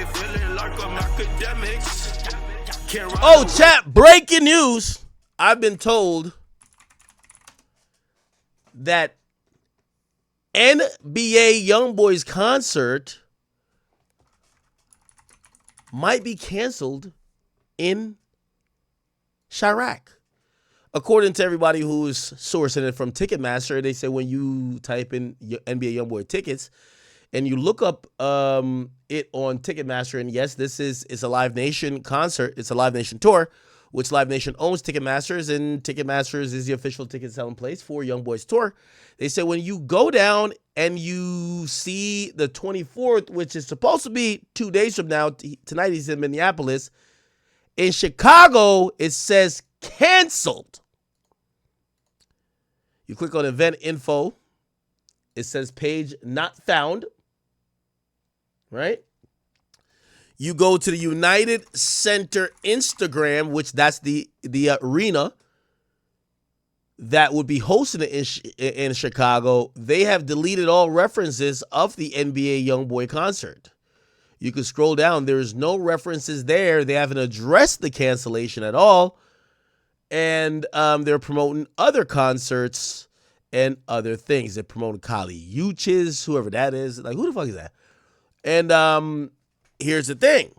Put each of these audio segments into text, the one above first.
feeling like I'm Akademiks. Oh, chat, breaking news. I've been told that NBA Youngboy's concert might be canceled in Chiraq. According to everybody who's sourcing it from Ticketmaster, they say when you type in NBA Youngboy tickets and you look up it on Ticketmaster, and yes, it's a Live Nation concert. It's a Live Nation tour, which Live Nation owns Ticketmasters, and Ticketmasters is the official ticket selling place for Youngboy's tour. They say when you go down and you see the 24th, which is supposed to be 2 days from now, tonight he's in Minneapolis. In Chicago, it says canceled. You click on event info. It says page not found. Right? You go to the United Center Instagram, which that's the arena that would be hosting it in Chicago. They have deleted all references of the NBA Youngboy concert. You can scroll down. There's no references there. They haven't addressed the cancellation at all. And they're promoting other concerts and other things. They're promoting Kali Uchis, whoever that is. Like, who the fuck is that? And here's the thing.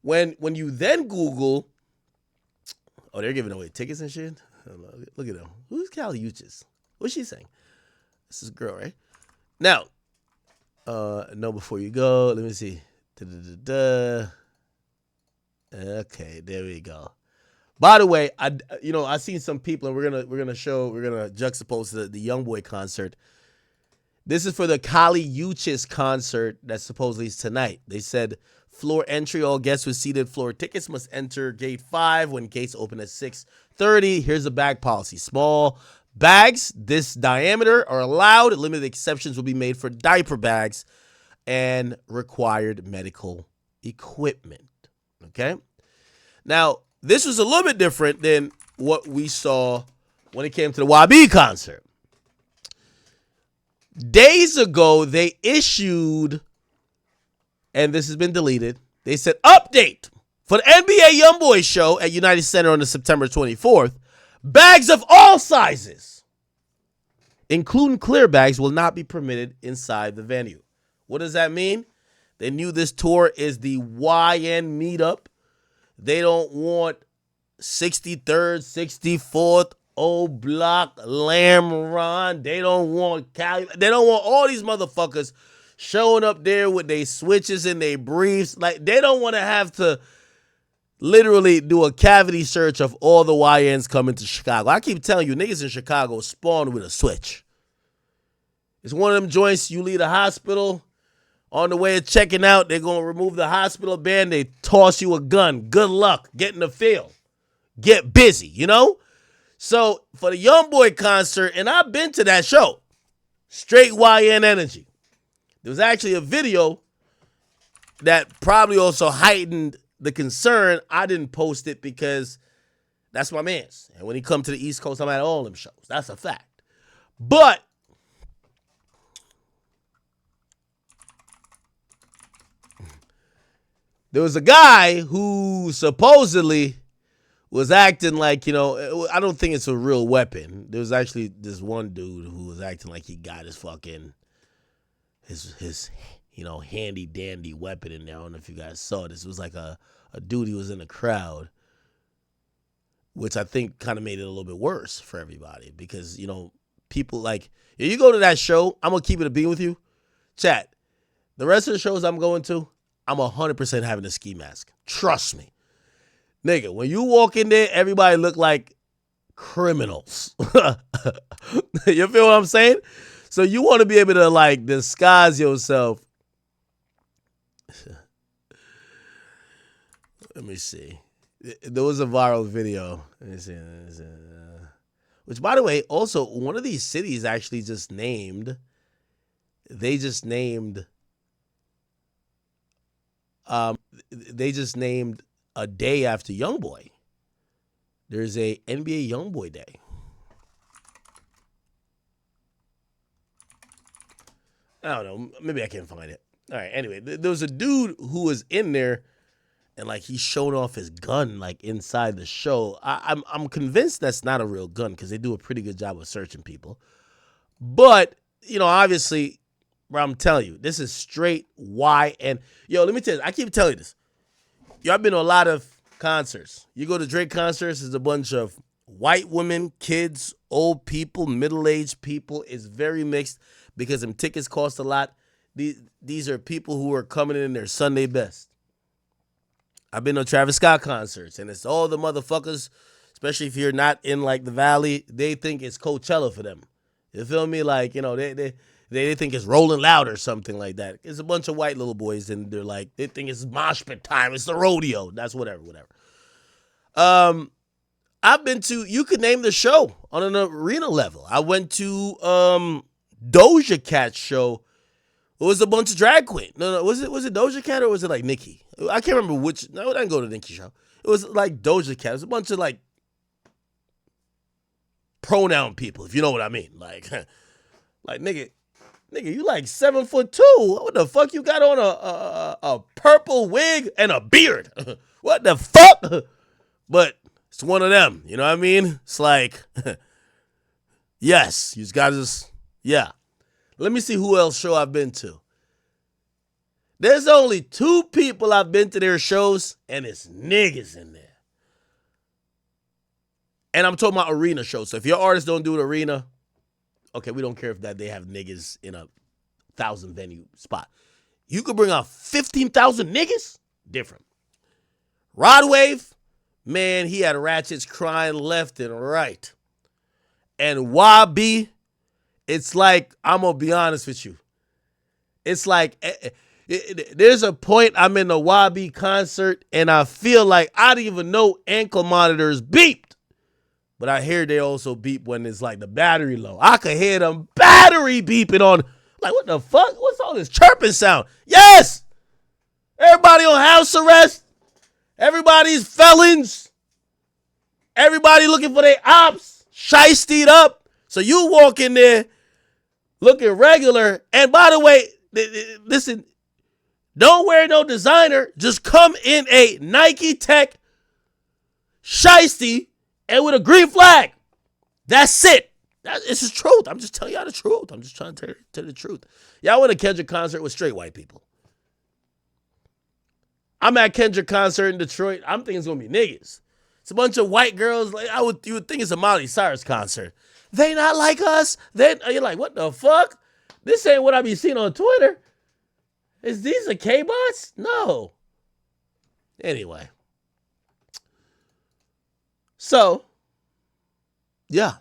When you then Google, oh, they're giving away tickets and shit? Look at them. Who's Kali Uchis? What's she saying? This is a girl, right? Now, no, before you go, let me see. Okay, there we go. By the way, I seen some people, and we're gonna juxtapose the Youngboy concert. This is for the Kali Uchis concert that supposedly is tonight. They said floor entry, all guests with seated floor tickets must enter gate 5 when gates open at 6:30. Here's the bag policy. Small bags this diameter are allowed. Limited exceptions will be made for diaper bags and required medical equipment. Okay? Now, this was a little bit different than what we saw when it came to the YB concert. Days ago, they issued, and this has been deleted, they said, update for the NBA Youngboy show at United Center on the September 24th. Bags of all sizes, including clear bags, will not be permitted inside the venue. What does that mean? They knew this tour is the YN meetup. They don't want 63rd, 64th, Old Block, Lamron. They don't want Cali. They don't want all these motherfuckers showing up there with their switches and their briefs. Like, they don't want to have to literally do a cavity search of all the YNs coming to Chicago. I keep telling you, niggas in Chicago spawn with a switch. It's one of them joints you leave the hospital. On the way of checking out, they're going to remove the hospital band. They toss you a gun. Good luck. Get in the field. Get busy, you know? So, for the Youngboy concert, and I've been to that show, straight YN energy. There was actually a video that probably also heightened the concern. I didn't post it because that's my man's. And when he come to the East Coast, I'm at all them shows. That's a fact. But there was a guy who supposedly was acting like, I don't think it's a real weapon. There was actually this one dude who was acting like he got his fucking, his handy dandy weapon in there. I don't know if you guys saw this. It was like a dude who was in the crowd, which I think kind of made it a little bit worse for everybody because, people like, if you go to that show, I'm going to keep it a beat with you. Chat, the rest of the shows I'm going to, I'm 100% having a ski mask. Trust me. Nigga, when you walk in there, everybody look like criminals. You feel what I'm saying? So you want to be able to, like, disguise yourself. Let me see. There was a viral video. Let me see. Which, by the way, also, one of these cities actually just named, they just named a day after Youngboy. There's a NBA Youngboy Day. I don't know. Maybe I can't find it. All right. Anyway, there was a dude who was in there, and like he showed off his gun like inside the show. I'm convinced that's not a real gun because they do a pretty good job of searching people. But obviously, bro, I'm telling you, this is straight Y. And let me tell you, I keep telling you this. I've been to a lot of concerts. You go to Drake concerts, there's a bunch of white women, kids, old people, middle-aged people. It's very mixed because them tickets cost a lot. These are people who are coming in their Sunday best. I've been to Travis Scott concerts, and it's all the motherfuckers, especially if you're not in like the Valley, they think it's Coachella for them. You feel me? Like, they think it's Rolling Loud or something like that. It's a bunch of white little boys, and they're like, they think it's mosh pit time. It's the rodeo. That's whatever. I've been to, you could name the show on an arena level. I went to Doja Cat's show. It was a bunch of drag queens. No, was it Doja Cat or was it like Nicki? I can't remember which. No, I didn't go to Nicki's show. It was like Doja Cat. It was a bunch of like pronoun people, if you know what I mean. Like nigga, you like 7'2". What the fuck you got on a purple wig and a beard? What the fuck? But it's one of them. You know what I mean? It's like, yes, you got to yeah. Let me see who else show I've been to. There's only 2 people I've been to their shows, and it's niggas in there. And I'm talking about arena shows. So if your artists don't do an arena, okay, we don't care if that they have niggas in a 1,000 venue spot. You could bring out 15,000 niggas? Different. Rod Wave, man, he had ratchets crying left and right. And YB, it's like, I'm going to be honest with you. It's like, there's a point I'm in a YB concert and I feel like I didn't even know ankle monitors beeped. But I hear they also beep when it's like the battery low. I could hear them battery beeping on, like, what the fuck? What's all this chirping sound? Yes! Everybody on house arrest. Everybody's felons. Everybody looking for their ops. Shiestied up. So you walk in there looking regular. And by the way, listen, don't wear no designer. Just come in a Nike Tech shiesty and with a green flag. That's it. It's the truth. I'm just telling y'all the truth. I'm just trying to tell you the truth. Y'all went to Kendrick concert with straight white people. I'm at Kendrick concert in Detroit. I'm thinking it's going to be niggas. It's a bunch of white girls. Like you would think it's a Miley Cyrus concert. They not like us. You're like, what the fuck? This ain't what I be seeing on Twitter. Is these a K-bots? No. Anyway. So, yeah.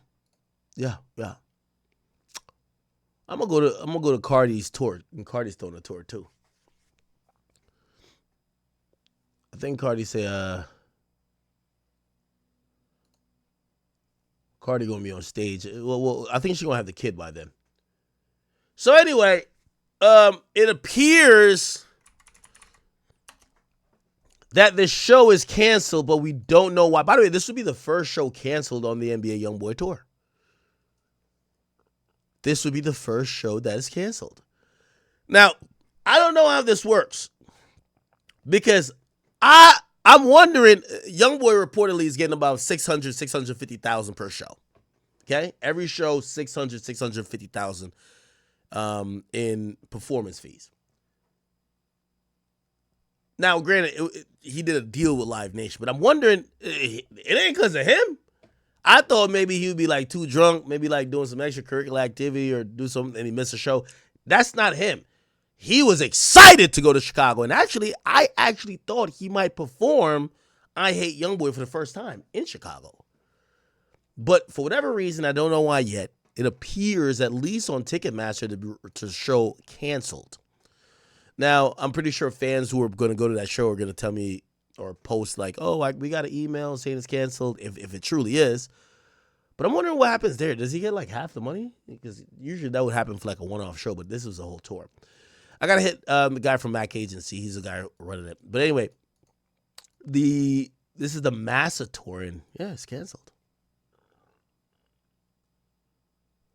I'm gonna go to Cardi's tour, and Cardi's throwing a tour too. I think Cardi say Cardi gonna be on stage. Well, I think she's gonna have the kid by then. So anyway, it appears that the show is canceled, but we don't know why. By the way, this would be the first show canceled on the NBA Youngboy tour. This would be the first show that is canceled. Now, I don't know how this works because I'm wondering, Youngboy reportedly is getting about 650,000 per show. Okay? Every show, 650,000 in performance fees. Now, granted, he did a deal with Live Nation, but I'm wondering, it ain't because of him. I thought maybe he would be like too drunk, maybe like doing some extracurricular activity or do something and he missed a show. That's not him. He was excited to go to Chicago. And actually, I thought he might perform I Hate Youngboy for the first time in Chicago. But for whatever reason, I don't know why yet, it appears, at least on Ticketmaster, to show canceled. Now, I'm pretty sure fans who are going to go to that show are going to tell me or post like, oh, we got an email saying it's canceled, if it truly is. But I'm wondering what happens there. Does he get like half the money? Because usually that would happen for like a one-off show, but this was a whole tour. I got to hit the guy from Mac Agency. He's the guy running it. But anyway, this is the Massa tour, and yeah, it's canceled.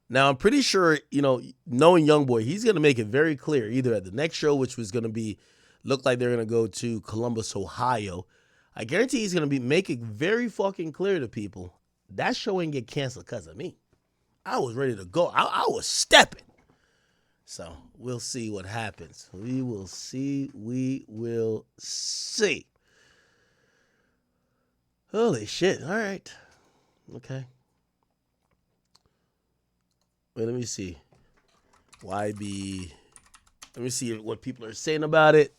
Now, I'm pretty sure, knowing Youngboy, he's going to make it very clear, either at the next show, which was going to look like they're going to go to Columbus, Ohio. I guarantee he's going to make it very fucking clear to people, that show ain't get canceled because of me. I was ready to go. I was stepping. So we'll see what happens. We will see. Holy shit. All right. Okay. Wait, let me see. YB. Let me see what people are saying about it.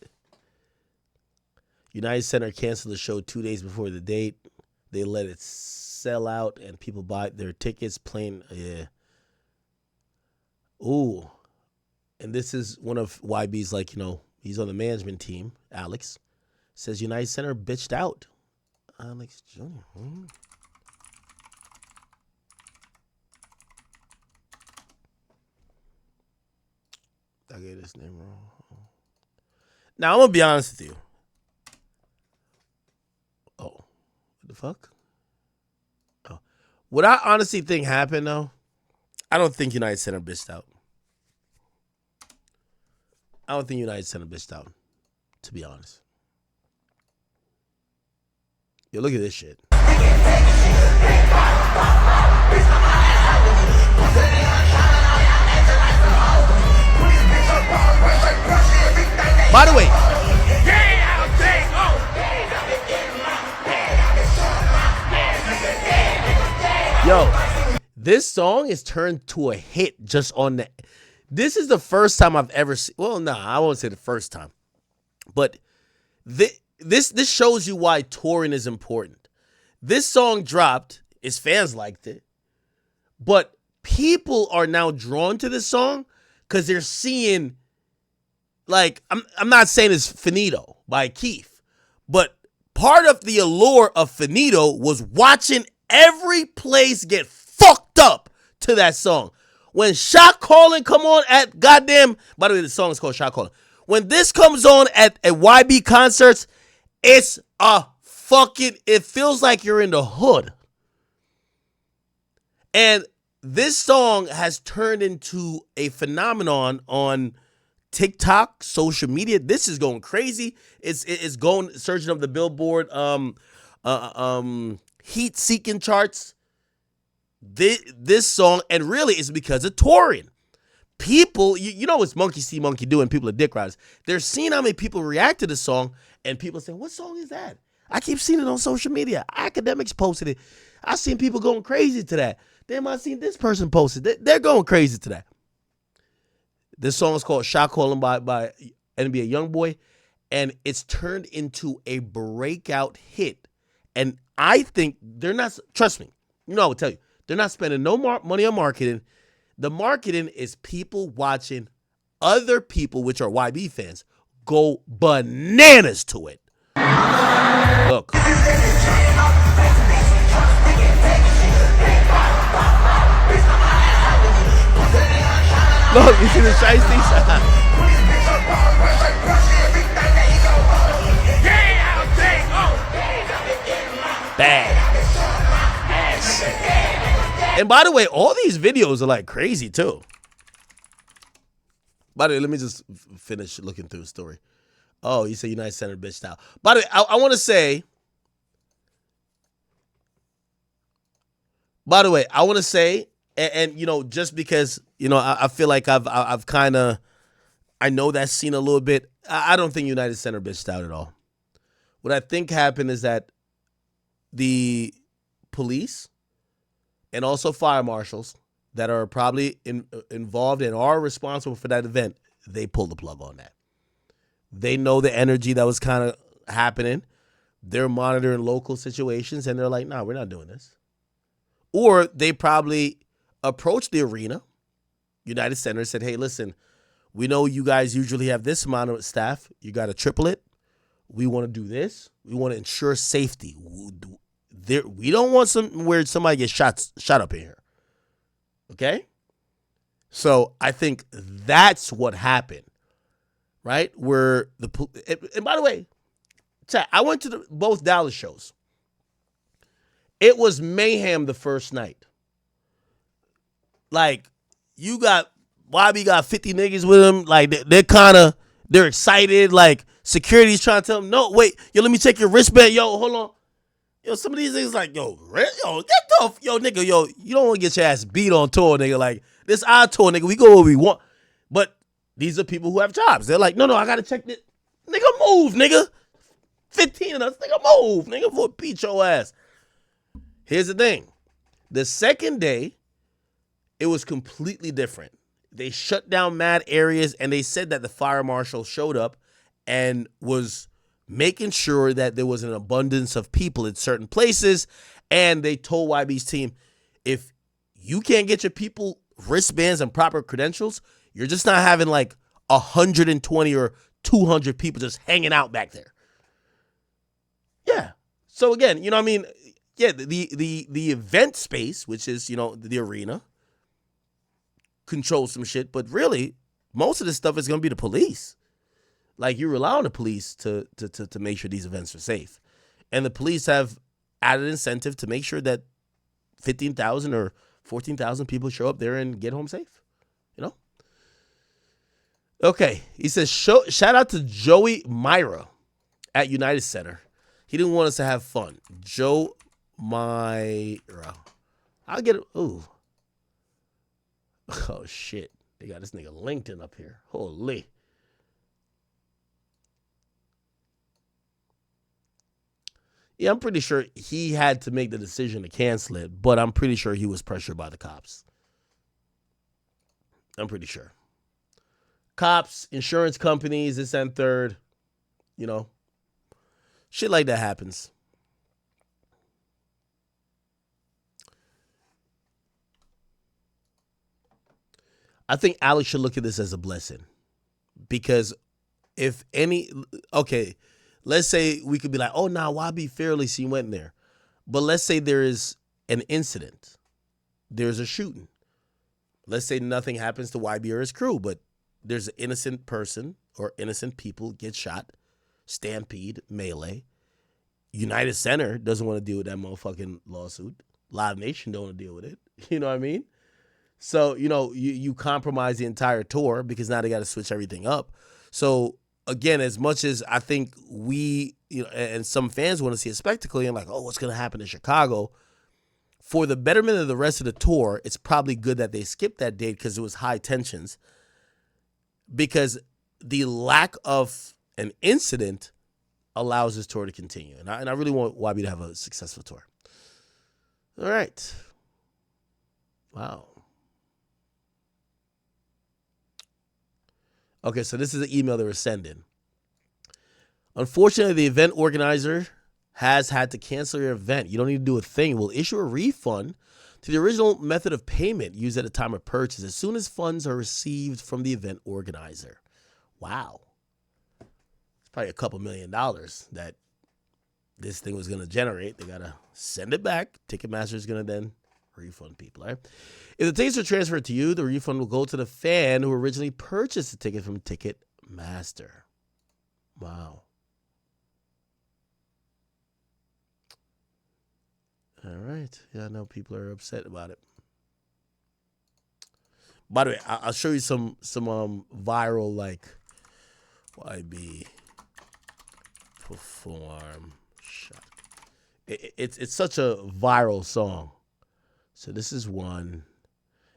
United Center canceled the show 2 days before the date. They let it sell out and people buy their tickets plain. Yeah. Ooh. And this is one of YB's, he's on the management team. Alex says United Center bitched out. Alex Jr. I get his name wrong. Now, I'm going to be honest with you. Oh, what the fuck? Oh. What I honestly think happened, though, I don't think United Center bitched out. I don't think United Center bitched out, to be honest. Yo, look at this shit. By the way, yo, this song is turned to a hit just on that. This is the first time I've ever seen. Well, nah, I won't say the first time, but this shows you why touring is important. This song dropped. His fans liked it, but people are now drawn to this song because they're seeing. I'm not saying it's Finito by Keith, but part of the allure of Finito was watching every place get fucked up to that song. When Shot Calling come on at goddamn, by the way, the song is called Shot Calling. When this comes on at YB concerts, it's it feels like you're in the hood. And this song has turned into a phenomenon on TikTok, social media. This is going crazy. It's going surging up the Billboard heat seeking charts. This song, and really it's because of touring. People, you know it's monkey see, monkey do, and people are dick riders. They're seeing how many people react to the song, and people say, what song is that? I keep seeing it on social media. Akademiks posted it. I've seen people going crazy to that. Damn, I seen this person posted. They're going crazy to that. This song is called Shot Calling by NBA Youngboy, and it's turned into a breakout hit. And I think they're not, trust me, I will tell you, they're not spending no money on marketing. The marketing is people watching other people, which are YB fans, go bananas to it. Look. Look, you see the shiesty shot? Bad. And by the way, all these videos are crazy too. By the way, let me just finish looking through the story. Oh, you say United Center bitched out. By the way, I want to say. And just because, I feel like I've kind of, I know that scene a little bit. I don't think United Center bitched out at all. What I think happened is that the police and also fire marshals that are probably involved and are responsible for that event, they pulled the plug on that. They know the energy that was kind of happening. They're monitoring local situations, and they're like, nah, we're not doing this. Or they probably approached the arena, United Center, and said, hey, listen, we know you guys usually have this amount of staff. You got to triple it. We want to do this. We want to ensure safety. We don't want where somebody gets shot up in here. Okay? So I think that's what happened, right? Where and by the way, chat, I went to both Dallas shows. It was mayhem the first night. you got YB got 50 niggas with him. Like they're excited. Like security's trying to tell them, no, wait, yo, let me check your wristband. Yo, hold on. Yo, some of these niggas like, yo, nigga, yo, you don't want to get your ass beat on tour, nigga. Like, this our tour, nigga. We go where we want. But these are people who have jobs. They're like, no, I got to check this. Nigga, move, nigga. 15 of us, nigga, move, nigga, for beat your ass. Here's the thing. The second day, it was completely different. They shut down mad areas, and they said that the fire marshal showed up and was making sure that there was an abundance of people in certain places. And they told YB's team, if you can't get your people wristbands and proper credentials, you're just not having like 120 or 200 people just hanging out back there. Yeah. So again, you know what I mean? Yeah, the event space, which is, you know, the arena, controls some shit, but really, most of this stuff is going to be the police. Like, you rely on the police to make sure these events are safe. And the police have added incentive to make sure that 15,000 or 14,000 people show up there and get home safe. You know? Okay. He says, shout out to Joey Myra at United Center. He didn't want us to have fun. Joe Myra. I'll get it. Ooh. Oh, shit. They got this nigga LinkedIn up here. Holy. Yeah, I'm pretty sure he had to make the decision to cancel it, but I'm pretty sure he was pressured by the cops. I'm pretty sure. Cops, insurance companies, this and third, you know, shit like that happens. I think Alex should look at this as a blessing because if any, okay, let's say we could be like, oh, nah, YB fearlessly went there. But let's say there is an incident. There's a shooting. Let's say nothing happens to YB or his crew, but there's an innocent person or innocent people get shot, stampede, melee. United Center doesn't want to deal with that motherfucking lawsuit. Live Nation don't want to deal with it. You know what I mean? So, you know, you compromise the entire tour because now they got to switch everything up. So, again, as much as I think we, you know, and some fans want to see a spectacle and like, oh, what's going to happen in Chicago? For the betterment of the rest of the tour, it's probably good that they skipped that date because it was high tensions. Because the lack of an incident allows this tour to continue. And I really want YB to have a successful tour. All right. Wow. Okay, so this is the email they were sending. Unfortunately, the event organizer has had to cancel your event. You don't need to do a thing. We'll issue a refund to the original method of payment used at the time of purchase as soon as funds are received from the event organizer. Wow. It's probably a couple $1 million that this thing was going to generate. They got to send it back. Ticketmaster is going to then refund people. All right? If the tickets are transferred to you, the refund will go to the fan who originally purchased the ticket from Ticketmaster. Wow. All right. Yeah, I know people are upset about it. By the way, I'll show you some viral like YB perform shot. It's such a viral song. So this is one,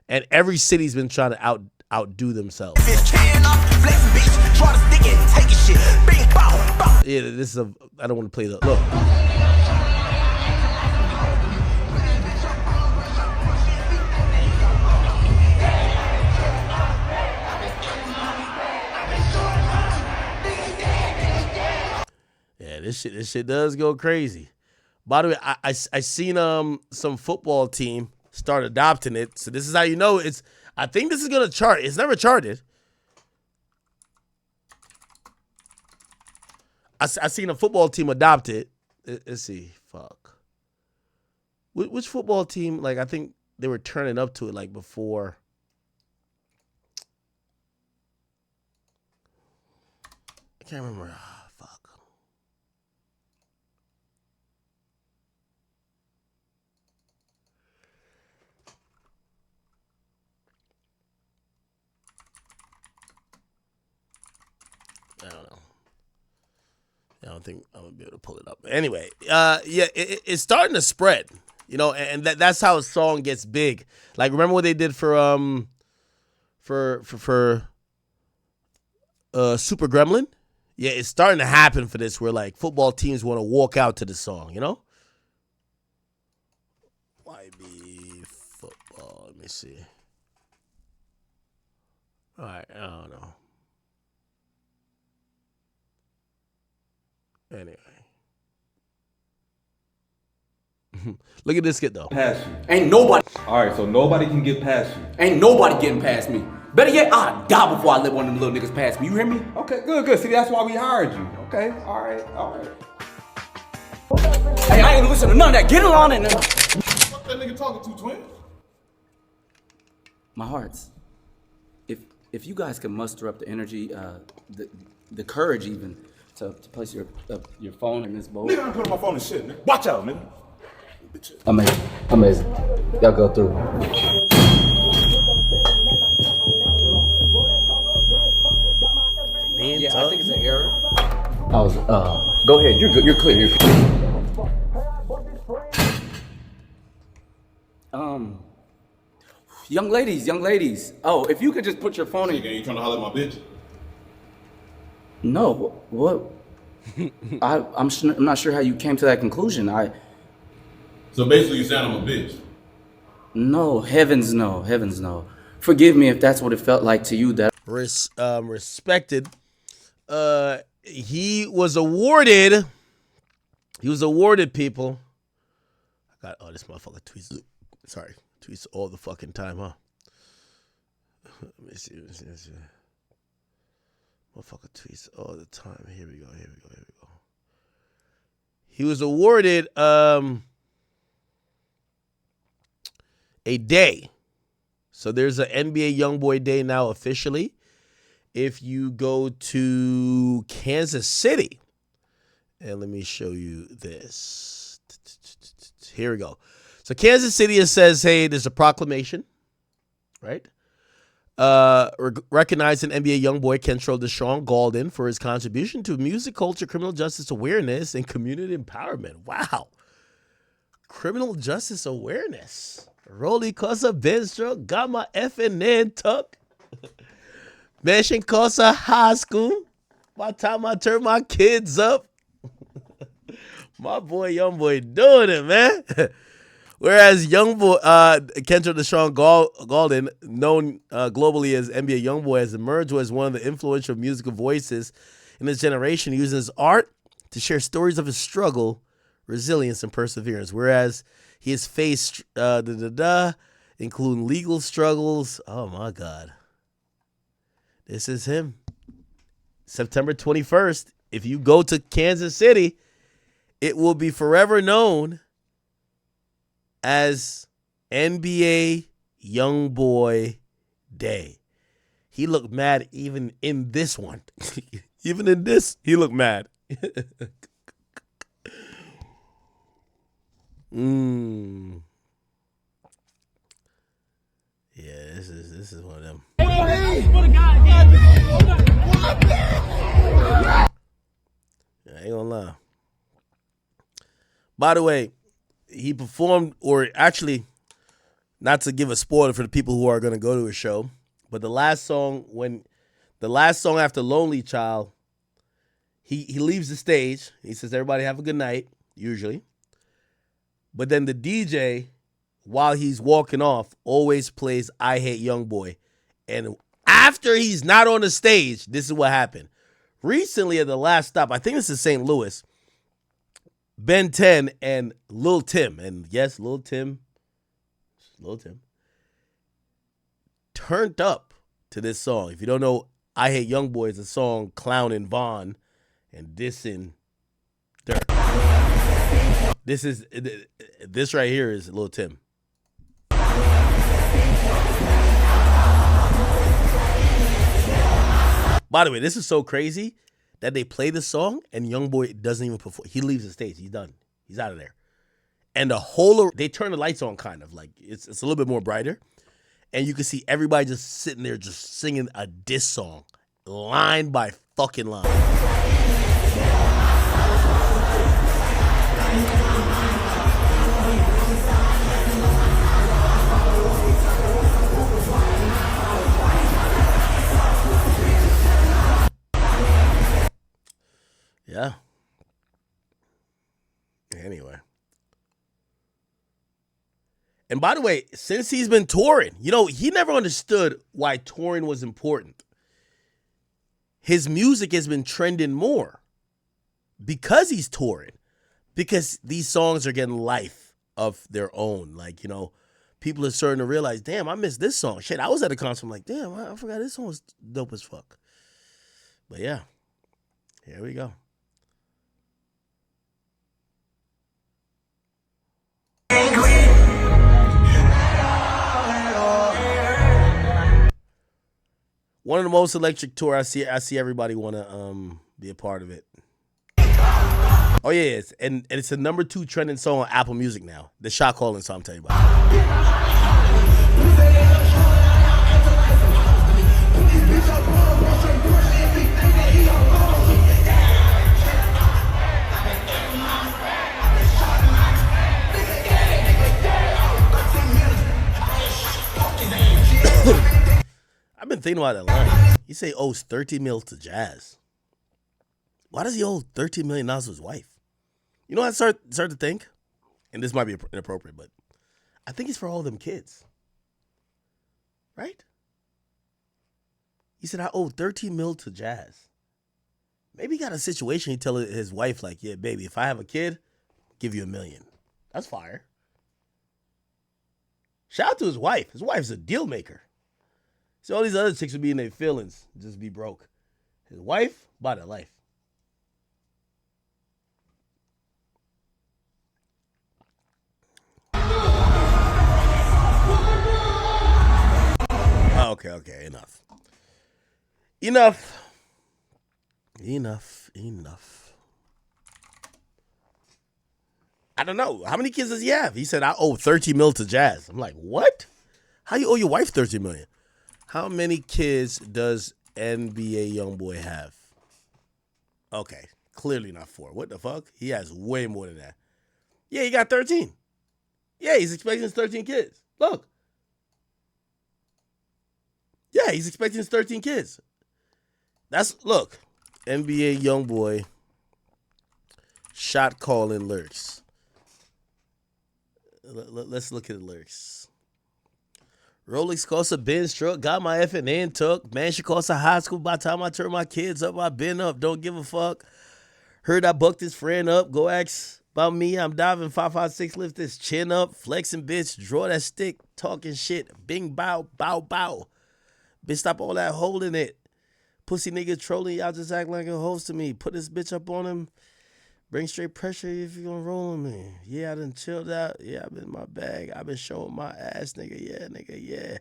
and every city's been trying to outdo themselves. Yeah, this is a. I don't want to play the look. Yeah, this shit does go crazy. By the way, I seen some football team start adopting it. So this is how you know it's. I think this is gonna chart. It's never charted. I seen a football team adopt it. Let's see. Fuck. Which football team? Like I think they were turning up to it like before. I can't remember. Fuck. don't think I'm gonna be able to pull it up. Anyway, it's starting to spread, you know, and that's how a song gets big. Like, remember what they did for Super Gremlin? Yeah, it's starting to happen for this, where like football teams want to walk out to the song, you know? YB football. Let me see. All right, I don't know. Anyway. Look at this skit though. Past you. Ain't nobody. All right, so nobody can get past you. Ain't nobody getting past me. Better yet, I'll die before I let one of them little niggas pass me. You hear me? Okay, good. See, that's why we hired you. Okay, all right. Hey, I ain't listening to none of that. Get on in there. What that nigga talking to, twin? My hearts. If you guys can muster up the energy, the courage even to place your phone in this bowl. Nigga, I'm putting my phone in shit, nigga. Watch out, nigga. Amazing. Y'all go through. Yeah, I think it's an error. Go ahead. You're good. You're clear. Young ladies. Oh, if you could just put your phone in. Nigga, you trying to holler at my bitch? No, what? I'm not sure how you came to that conclusion. So basically, you saying I'm a bitch? No, heavens no. Forgive me if that's what it felt like to you. That Respected. He was awarded. People. This motherfucker tweets. Sorry, tweets all the fucking time, huh? Let me see. Motherfucker tweets all the time. Here we go. He was awarded a day. So there's an NBA Youngboy Day now officially. If you go to Kansas City, and let me show you this. Here we go. So Kansas City, it says, hey, there's a proclamation, right? Recognizing NBA Youngboy Kentrell Deshaun Gaulden for his contribution to music culture, criminal justice awareness, and community empowerment. Wow. Criminal justice awareness. Rolly Cosa Benstra got my effing tuck. Mansion Cosa High School. By the time I turn my kids up. My boy Youngboy doing it, man. Whereas Youngboy, Kentrell Deshaun Gaulden, known globally as NBA Youngboy, has emerged as one of the influential musical voices in his generation, using his art to share stories of his struggle, resilience, and perseverance. Whereas he has faced including legal struggles. Oh my God. This is him. September 21st. If you go to Kansas City, it will be forever known as NBA Youngboy Day. He looked mad even in this one. Even in this, he looked mad. Yeah, this is one of them. I ain't gonna lie. By the way, he performed, or actually, not to give a spoiler for the people who are going to go to his show, but the last song after Lonely Child, he leaves the stage. He says, everybody have a good night, usually. But then the DJ, while he's walking off, always plays I Hate Youngboy. And after he's not on the stage, this is what happened. Recently at the last stop, I think this is St. Louis, Ben 10 and Lil Tim, and yes, Lil Tim, turned up to this song. If you don't know, I Hate Youngboy is a song clowning Vaughn and dissing Dirk. This right here is Lil Tim. By the way, this is so crazy that they play the song and Youngboy doesn't even perform. He leaves the stage. He's done. He's out of there. And they turn the lights on kind of. Like, it's a little bit more brighter. And you can see everybody just sitting there just singing a diss song. Line by fucking line. Yeah. Anyway. And by the way, since he's been touring, he never understood why touring was important. His music has been trending more because he's touring. Because these songs are getting life of their own. Like, people are starting to realize, damn, I missed this song. Shit, I was at a concert. I'm like, damn, I forgot this song was dope as fuck. But yeah, here we go. One of the most electric tour I see everybody want to be a part of it. Oh yeah, it's, and it's the number 2 trending song on Apple Music now. The shot calling song I'm telling you about. I've been thinking about that line. He say owes 30 mil to Jazz. Why does he owe $13 million to his wife? You know what I start to think? And this might be inappropriate, but I think it's for all them kids. Right? He said, I owe 13 mil to Jazz. Maybe he got a situation he tell his wife, like, yeah, baby, if I have a kid, I'll give you $1 million. That's fire. Shout out to his wife. His wife's a deal maker. See, all these other chicks would be in their feelings, just be broke. His wife, bought a life. Okay, enough. I don't know. How many kids does he have? He said, I owe 30 mil to Jazz. I'm like, what? How you owe your wife 30 million? How many kids does NBA Youngboy have? Okay, clearly not 4. What the fuck? He has way more than that. Yeah, he got 13. Yeah, he's expecting his 13 kids. Look. Yeah, he's expecting his 13 kids. Look, NBA Youngboy shot calling lyrics. Let's look at the lyrics. Rolex costs a Benz truck, got my F&N tuck. Man, she costs a high school. By the time I turn my kids up, I been up. Don't give a fuck. Heard I bucked his friend up. Go ask about me. I'm diving 556, lift this chin up. Flexing, bitch. Draw that stick. Talking shit. Bing, bow, bow, bow. Bitch, stop all that holding it. Pussy nigga trolling y'all, just act like a host to me. Put this bitch up on him. Bring straight pressure if you gonna roll with me. Yeah, I done chilled out. Yeah, I've been in my bag. I've been showing my ass, nigga. Yeah, nigga, yeah.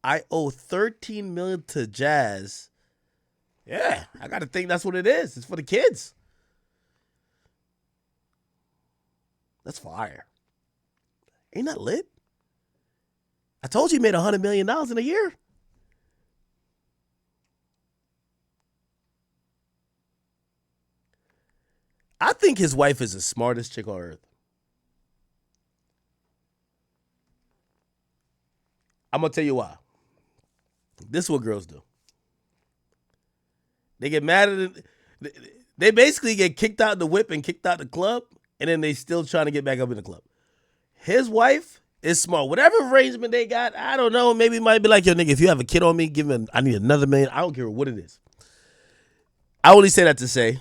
I owe 13 million to Jazz. Yeah, I gotta think that's what it is. It's for the kids. That's fire. Ain't that lit? I told you he made $100 million in a year. I think his wife is the smartest chick on earth. I'm going to tell you why. This is what girls do. They get mad at it. They basically get kicked out the whip and kicked out the club, and then they still trying to get back up in the club. His wife is smart. Whatever arrangement they got, I don't know. Maybe it might be like, yo, nigga, if you have a kid on me, I need another $1 million. I don't care what it is. I only say that to say,